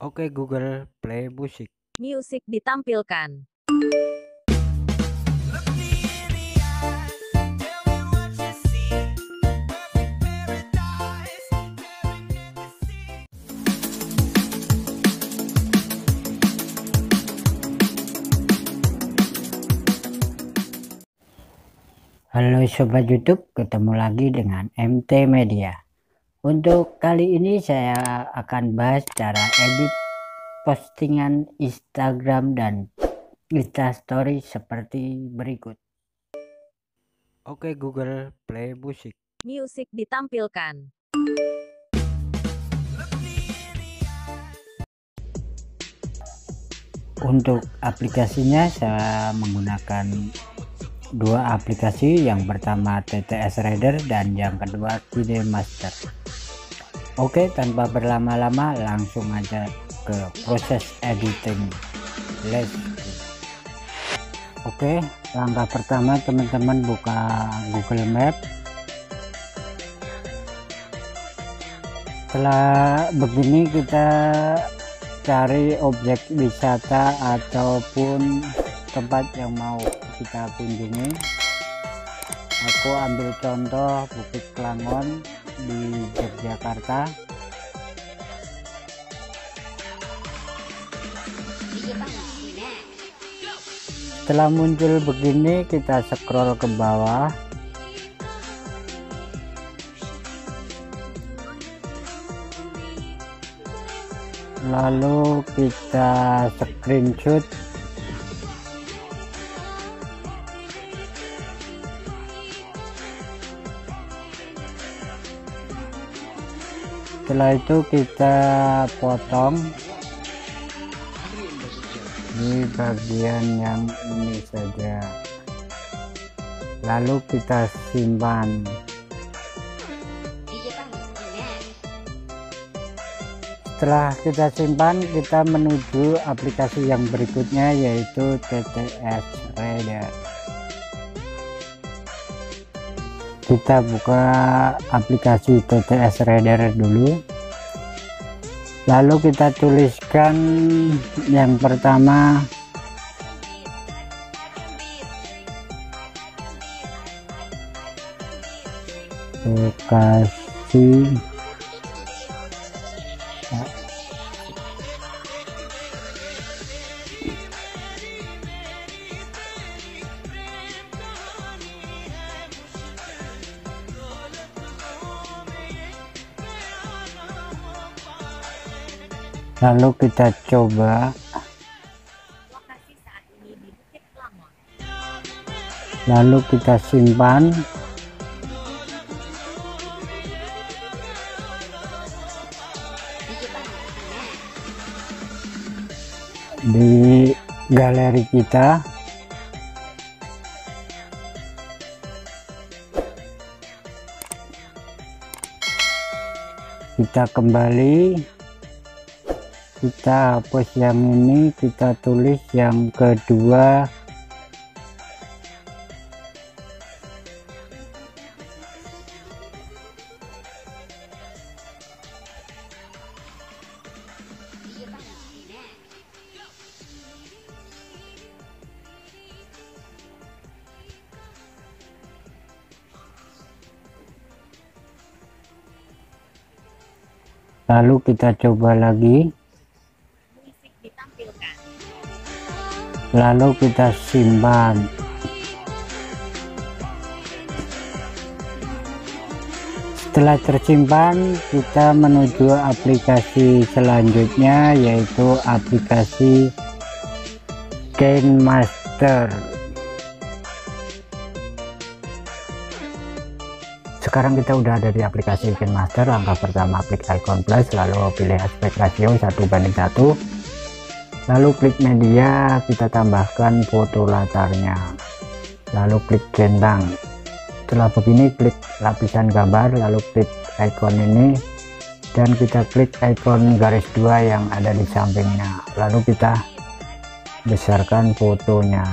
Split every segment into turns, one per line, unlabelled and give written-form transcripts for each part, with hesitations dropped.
Oke Google, play musik.
Musik ditampilkan.
Halo Sobat YouTube, ketemu lagi dengan MT Media. Untuk kali ini saya akan bahas cara edit postingan Instagram dan Instastory seperti berikut. Oke Google, play musik.
Musik ditampilkan.
Untuk aplikasinya saya menggunakan dua aplikasi, yang pertama TTS Reader dan yang kedua KineMaster. Oke, tanpa berlama-lama langsung aja ke proses editing. Let's go. Oke, langkah pertama teman-teman buka Google Map. Setelah begini kita cari objek wisata ataupun tempat yang mau kita kunjungi. Aku ambil contoh Bukit Klangon di Yogyakarta. Setelah muncul begini kita scroll ke bawah. Lalu kita screenshot. Setelah itu kita potong di bagian yang ini saja, lalu kita simpan. Setelah kita simpan, kita menuju aplikasi yang berikutnya, yaitu TTS Reader. Kita buka aplikasi TTS Reader dulu, lalu kita tuliskan yang pertama lokasi lalu kita coba,
Lokasi saat ini di Bukit Klangon.
lalu kita simpan. Di galeri kita. Kita kembali, kita hapus yang ini, kita tulis yang kedua. Lalu kita coba lagi,
Musik ditampilkan.
lalu kita simpan. Setelah tersimpan, kita menuju aplikasi selanjutnya, yaitu aplikasi KineMaster. Sekarang kita udah ada di aplikasi KineMaster. Langkah pertama klik icon plus, lalu pilih aspek ratio 1:1, lalu klik media, kita tambahkan foto latarnya, lalu klik centang. Setelah begini klik lapisan gambar, lalu klik icon ini dan kita klik icon garis 2 yang ada di sampingnya, lalu kita besarkan fotonya,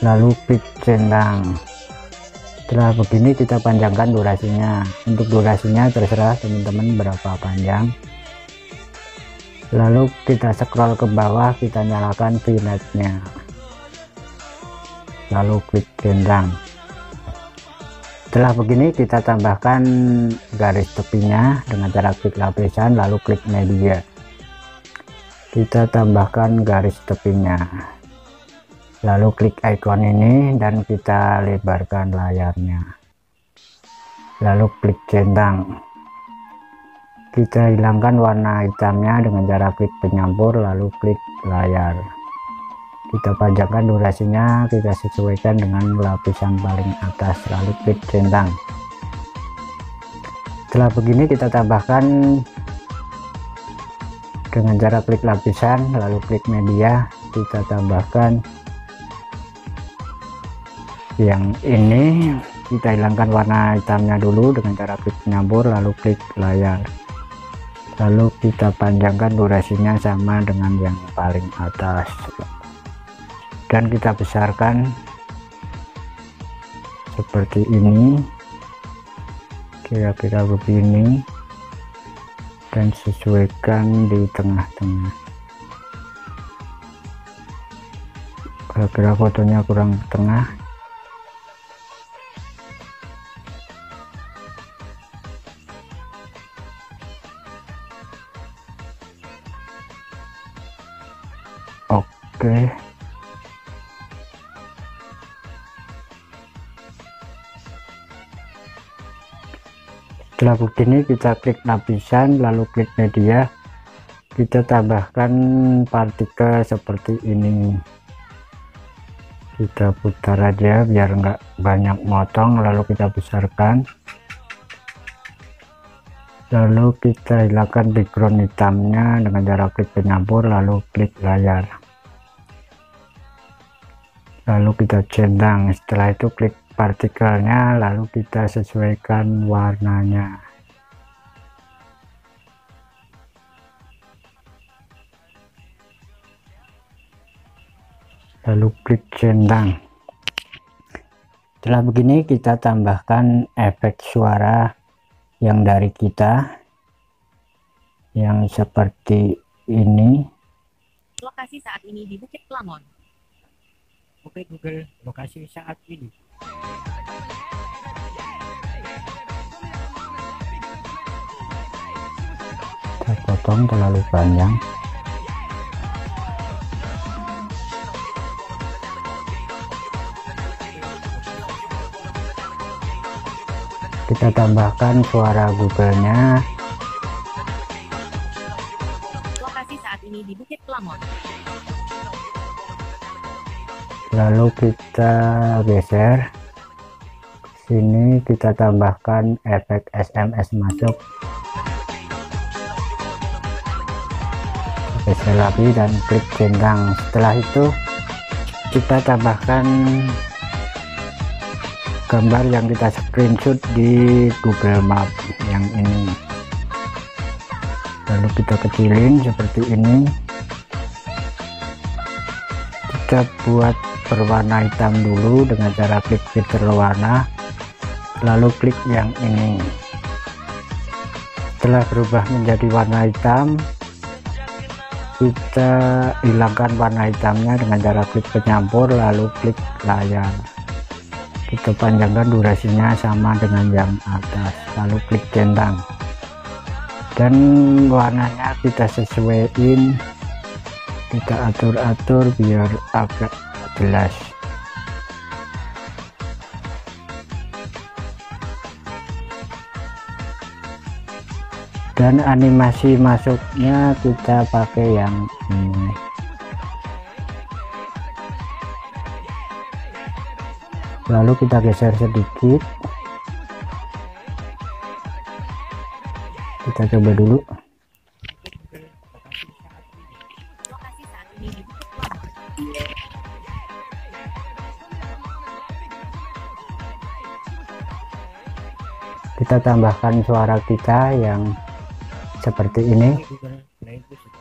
lalu klik centang. Setelah begini kita panjangkan durasinya. Untuk durasinya terserah teman-teman berapa panjang. Lalu kita scroll ke bawah, kita nyalakan vignette-nya, lalu klik centang. Setelah begini kita tambahkan garis tepinya dengan cara klik lapisan lalu klik media. Kita tambahkan garis tepinya, lalu klik icon ini dan kita lebarkan layarnya, lalu klik centang. Kita hilangkan warna hitamnya dengan cara klik penyampur lalu klik layar. Kita panjangkan durasinya, kita sesuaikan dengan lapisan paling atas lalu klik centang. Setelah begini kita tambahkan dengan cara klik lapisan lalu klik media. Kita tambahkan yang ini, kita hilangkan warna hitamnya dulu dengan cara klik penyampur lalu klik layar, lalu kita panjangkan durasinya sama dengan yang paling atas dan kita besarkan seperti ini, kira-kira begini, dan sesuaikan di tengah-tengah. Kira-kira fotonya kurang ke tengah. Oke. Setelah begini kita klik lapisan lalu klik media, kita tambahkan partikel seperti ini. Kita putar aja biar enggak banyak motong, lalu kita besarkan, lalu kita hilangkan background hitamnya dengan cara klik penyampur lalu klik layar, lalu kita centang. Setelah itu klik partikelnya lalu kita sesuaikan warnanya, lalu klik centang. Setelah begini kita tambahkan efek suara yang dari kita yang seperti ini.
Lokasi saat ini di Bukit Klamon.
Oke Google, lokasi saat ini.
Kita potong terlalu panjang. Kita tambahkan suara Google-nya.
Lokasi saat ini di Bukit Klamon.
Lalu kita geser sini, kita tambahkan efek SMS masuk, geser lagi dan klik centang. Setelah itu kita tambahkan gambar yang kita screenshot di Google Map yang ini, lalu kita kecilin seperti ini. Kita buat berwarna hitam dulu dengan cara klik filter warna lalu klik yang ini. Setelah berubah menjadi warna hitam, kita hilangkan warna hitamnya dengan cara klik penyampur lalu klik layar. Kita panjangkan durasinya sama dengan yang atas lalu klik centang, dan warnanya kita sesuaiin, kita atur-atur biar agak jelas. Dan animasi masuknya kita pakai yang ini. Lalu kita geser sedikit, kita coba dulu.
Lokasi saat ini di Bukit Klamon.
Kita tambahkan suara kita yang seperti ini.
Oke Google, play musik.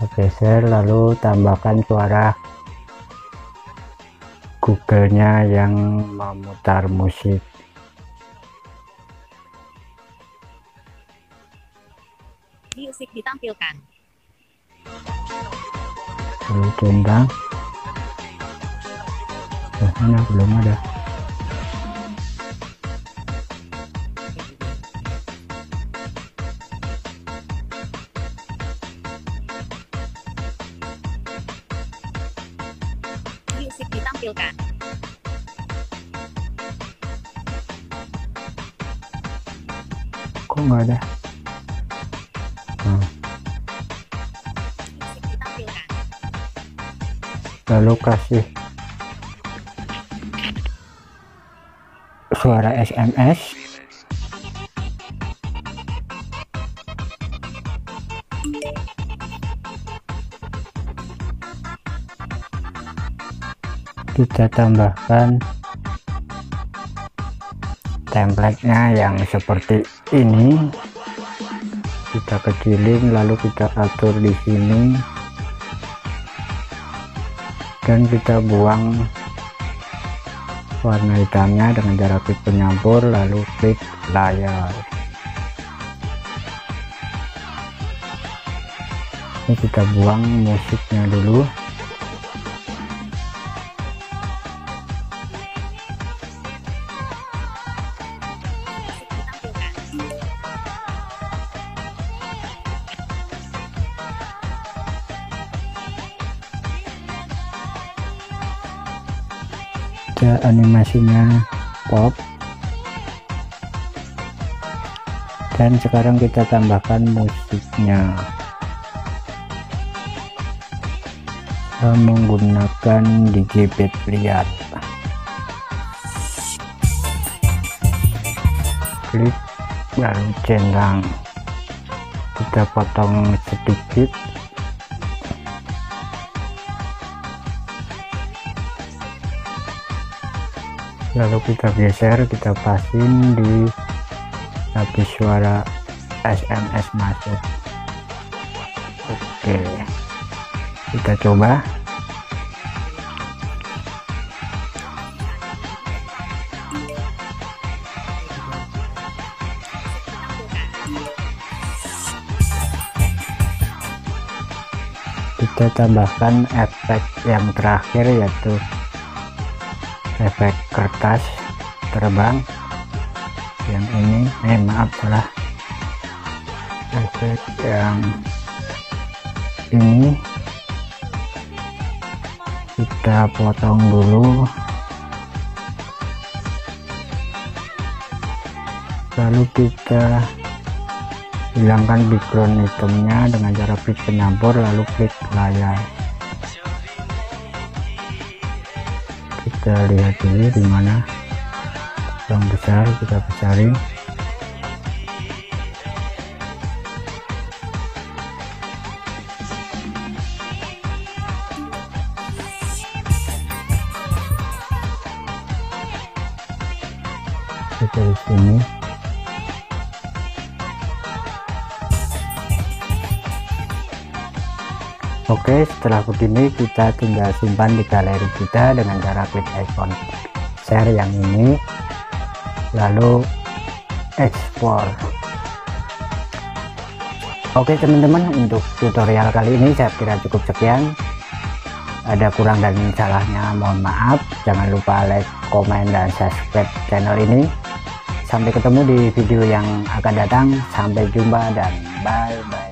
Kita geser lalu tambahkan suara Google-nya yang memutar musik.
Music ditampilkan.
Lalu centang. Mana belum ada.
Music ditampilkan.
Kok nggak ada? Nah,
Music ditampilkan.
lalu kasih suara SMS. Kita tambahkan template-nya yang seperti ini, kita kecilin lalu kita atur di sini dan kita buang warna hitamnya dengan cara klik penyampur lalu klik layar. Ini kita buang musiknya dulu. Kita animasinya pop, dan sekarang kita tambahkan musiknya. Kita menggunakan digibet liar. Klik lalu centang, kita potong sedikit. Lalu kita geser, kita pasin di habis suara SMS masuk. Oke, kita coba. Kita tambahkan efek yang terakhir, yaitu efek kertas terbang yang ini. Maaf, salah. Efek yang ini kita potong dulu, lalu kita hilangkan background hitamnya dengan cara klik penyampur lalu klik layar. Kita lihat dulu di mana yang besar, kita besarin. Kita di sini. Oke, setelah begini kita tinggal simpan di galeri kita dengan cara klik icon share yang ini lalu ekspor. Oke teman-teman, untuk tutorial kali ini saya kira cukup sekian. Ada kurang dan salahnya mohon maaf. Jangan lupa like, komen, dan subscribe channel ini. Sampai ketemu di video yang akan datang. Sampai jumpa dan bye bye.